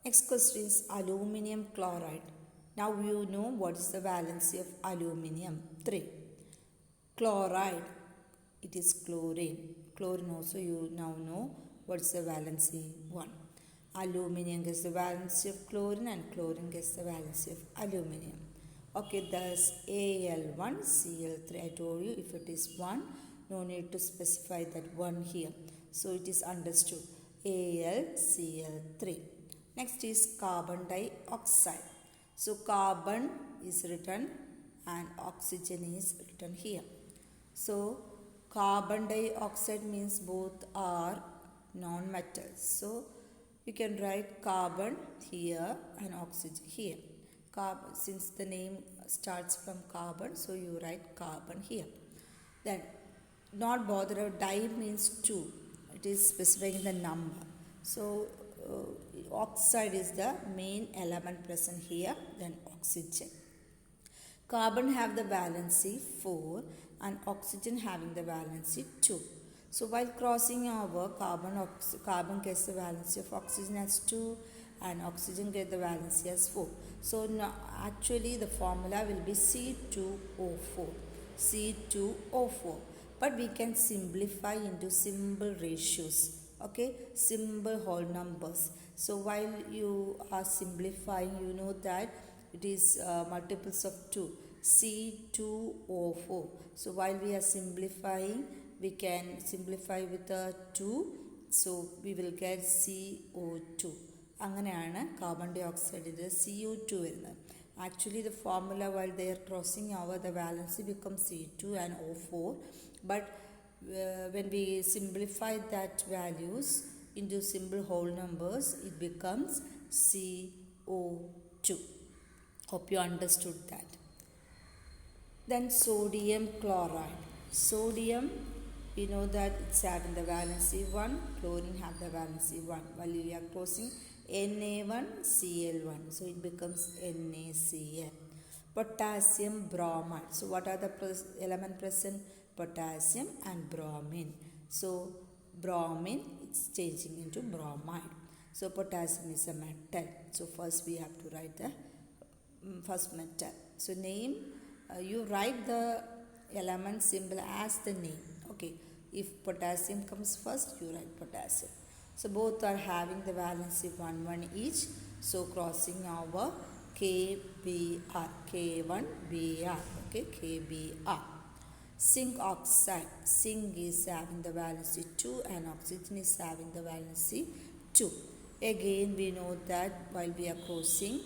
Next question is aluminum chloride. Now you know what is the valency of aluminum. 3. Chloride, it is chlorine. Chlorine also you now know what is the valency. 1. Aluminum gets the valency of chlorine and chlorine gets the valency of aluminum. Okay, thus Al1, Cl3. I told you if it is 1, no need to specify that 1 here. So it is understood. AlCl3. Next is carbon dioxide. So carbon is written and oxygen is written here. So carbon dioxide means both are non-metals. So you can write carbon here and oxygen here. Carbon, since the name starts from carbon, so you write carbon here. Then not bother, di means 2. It is specifying the number. So oxide is the main element present here, then oxygen. Carbon have the valency 4 and oxygen having the valency 2. So while crossing over, carbon gets the valency of oxygen as 2 and oxygen gets the valency as 4. So now actually the formula will be C2O4. C2O4. But we can simplify into simple ratios. Okay, simple whole numbers. So while you are simplifying, you know that it is multiples of 2, C2O4. So while we are simplifying, we can simplify with a 2, so we will get CO2. അങ്ങനെയാണ് carbon dioxide CO2 വരുന്നത്. Actually the formula while they are crossing over, the valency becomes C2 and O4, but when we simplify that values into simple whole numbers, it becomes CO2. Hope you understood that. Then sodium chloride. Sodium, we know that it's having the valency 1, chlorine have the valency 1. While we are crossing Na1Cl1, so it becomes NaCl. Potassium bromide. So what are the element present? Potassium and bromine. So bromine, it's changing into bromide. So potassium is a metal. So first we have to write the first metal. So name, you write the element symbol as the name. Okay, if potassium comes first, you write potassium. So both are having the valency 1 1 each. So crossing over KBr, K1Br. Okay, KBr. Zinc oxide. Zinc is having the valency 2 and oxygen is having the valency 2. Again we know that while we are crossing,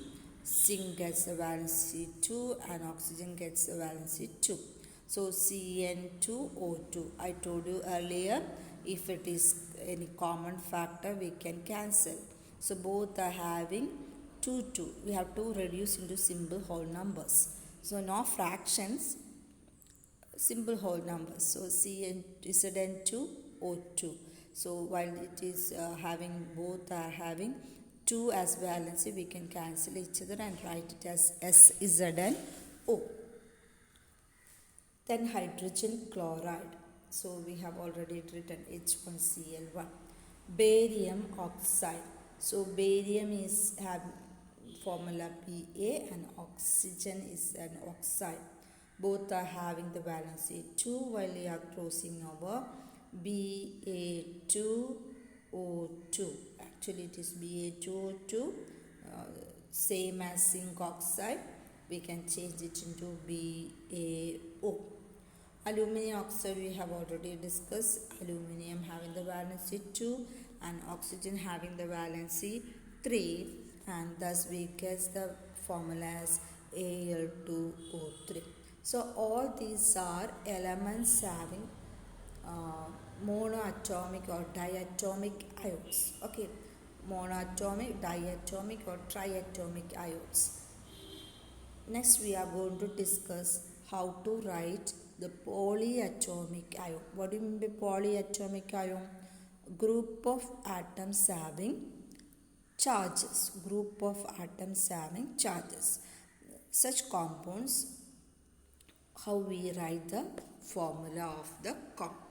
zinc gets the valency 2 and oxygen gets the valency 2. So Cn2O2. I told you earlier, if it is any common factor, we can cancel. So both are having 2 2. We have to reduce into simple whole numbers. So no fractions, simple whole numbers. So Zn2O2. So while it is having, both are having 2 as valency, we can cancel each other and write it as SZnO. Then hydrogen chloride. So we have already written H1Cl1. Barium oxide. So barium is having formula Ba and oxygen is an oxide. Both are having the valency 2 while we are crossing over Ba2O2. Actually it is Ba2O2, same as zinc oxide. We can change it into BaO. Aluminium oxide we have already discussed. Aluminium having the valency 2 and oxygen having the valency 3, and thus we get the formula as Al2O3. So all these are elements having monoatomic or diatomic ions. Okay, monoatomic, diatomic or triatomic ions. Next we are going to discuss how to write the polyatomic ion. What do you mean by polyatomic ion? Group of atoms having charges. Group of atoms having charges. Such compounds, how we write the formula of the compound.